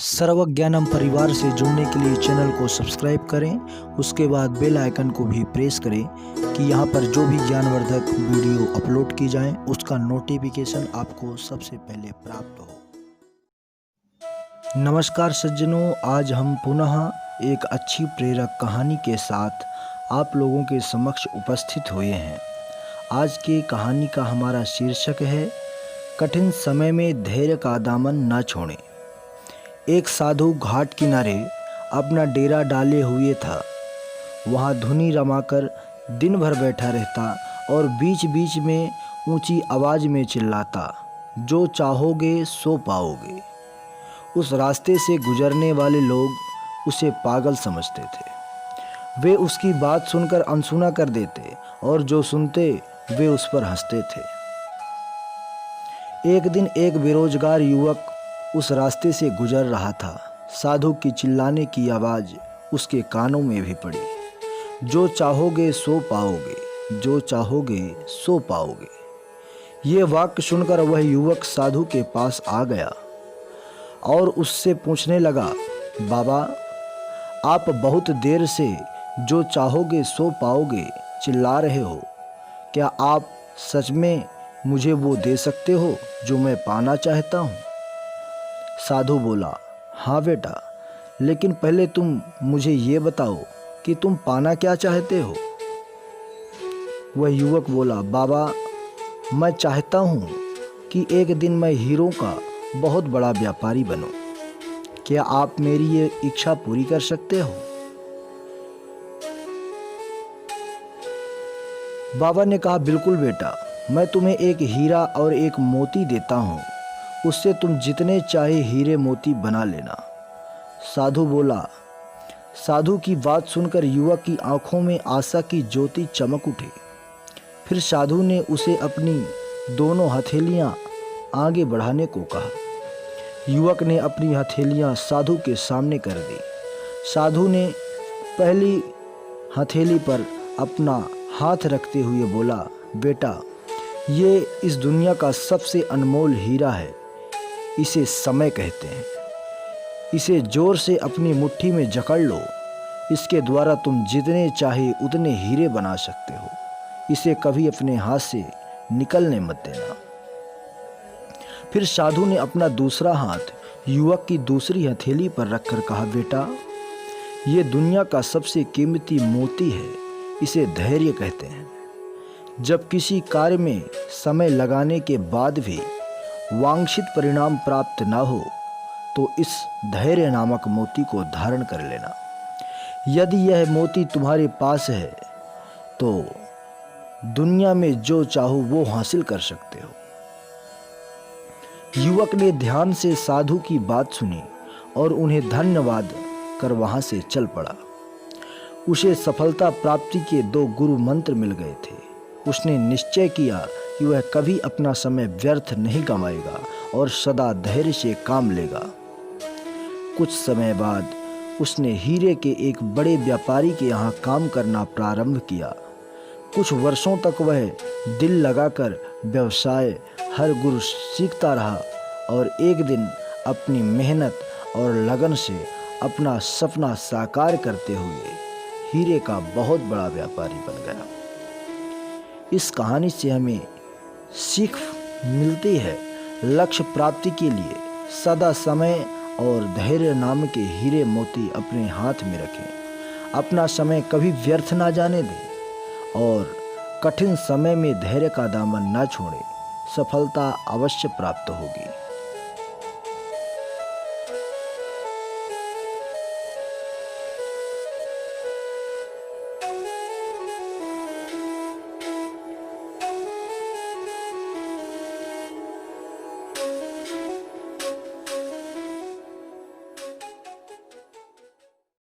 सर्वज्ञानम परिवार से जुड़ने के लिए चैनल को सब्सक्राइब करें, उसके बाद बेल आइकन को भी प्रेस करें कि यहाँ पर जो भी ज्ञानवर्धक वीडियो अपलोड की जाएं उसका नोटिफिकेशन आपको सबसे पहले प्राप्त हो। नमस्कार सज्जनों, आज हम पुनः एक अच्छी प्रेरक कहानी के साथ आप लोगों के समक्ष उपस्थित हुए हैं। आज की कहानी का हमारा शीर्षक है कठिन समय में धैर्य का दामन न छोड़ें। एक साधु घाट किनारे अपना डेरा डाले हुए था। वहाँ धुनी रमाकर दिन भर बैठा रहता और बीच बीच में ऊंची आवाज़ में चिल्लाता, जो चाहोगे सो पाओगे। उस रास्ते से गुजरने वाले लोग उसे पागल समझते थे। वे उसकी बात सुनकर अनसुना कर देते और जो सुनते वे उस पर हंसते थे। एक दिन एक बेरोजगार युवक उस रास्ते से गुजर रहा था। साधु की चिल्लाने की आवाज़ उसके कानों में भी पड़ी, जो चाहोगे सो पाओगे, जो चाहोगे सो पाओगे। ये वाक्य सुनकर वह युवक साधु के पास आ गया और उससे पूछने लगा, बाबा, आप बहुत देर से जो चाहोगे सो पाओगे चिल्ला रहे हो, क्या आप सच में मुझे वो दे सकते हो जो मैं पाना चाहता हूँ? साधु बोला, हाँ बेटा, लेकिन पहले तुम मुझे ये बताओ कि तुम पाना क्या चाहते हो? वह युवक बोला, बाबा, मैं चाहता हूँ कि एक दिन मैं हीरों का बहुत बड़ा व्यापारी बनूं। क्या आप मेरी ये इच्छा पूरी कर सकते हो? बाबा ने कहा, बिल्कुल बेटा, मैं तुम्हें एक हीरा और एक मोती देता हूँ, उससे तुम जितने चाहे हीरे मोती बना लेना। साधु बोला। साधु की बात सुनकर युवक की आंखों में आशा की ज्योति चमक उठी। फिर साधु ने उसे अपनी दोनों हथेलियां आगे बढ़ाने को कहा। युवक ने अपनी हथेलियां साधु के सामने कर दी। साधु ने पहली हथेली पर अपना हाथ रखते हुए बोला, बेटा, ये इस दुनिया का सबसे अनमोल हीरा है। इसे समय कहते हैं। इसे जोर से अपनी मुट्ठी में जकड़ लो। इसके द्वारा तुम जितने चाहे उतने हीरे बना सकते हो। इसे कभी अपने हाथ से निकलने मत देना। फिर साधु ने अपना दूसरा हाथ युवक की दूसरी हथेली पर रखकर कहा, बेटा, ये दुनिया का सबसे कीमती मोती है। इसे धैर्य कहते हैं। जब किसी कार्य में समय लगाने के बाद भी वांछित परिणाम प्राप्त न हो तो इस धैर्य नामक मोती को धारण कर लेना। यदि यह मोती तुम्हारे पास है तो दुनिया में जो चाहो वो हासिल कर सकते हो। युवक ने ध्यान से साधु की बात सुनी और उन्हें धन्यवाद कर वहां से चल पड़ा। उसे सफलता प्राप्ति के 2 गुरु मंत्र मिल गए थे। उसने निश्चय किया कि वह कभी अपना समय व्यर्थ नहीं गंवाएगा और सदा धैर्य से काम लेगा। कुछ समय बाद उसने हीरे के एक बड़े व्यापारी के यहाँ काम करना प्रारंभ किया। कुछ वर्षों तक वह दिल लगाकर व्यवसाय हर गुरु सीखता रहा और एक दिन अपनी मेहनत और लगन से अपना सपना साकार करते हुए हीरे का बहुत बड़ा व्यापारी बन गया। इस कहानी से हमें सीख मिलती है, लक्ष्य प्राप्ति के लिए सदा समय और धैर्य नाम के हीरे मोती अपने हाथ में रखें। अपना समय कभी व्यर्थ ना जाने दें और कठिन समय में धैर्य का दामन ना छोड़ें। सफलता अवश्य प्राप्त होगी।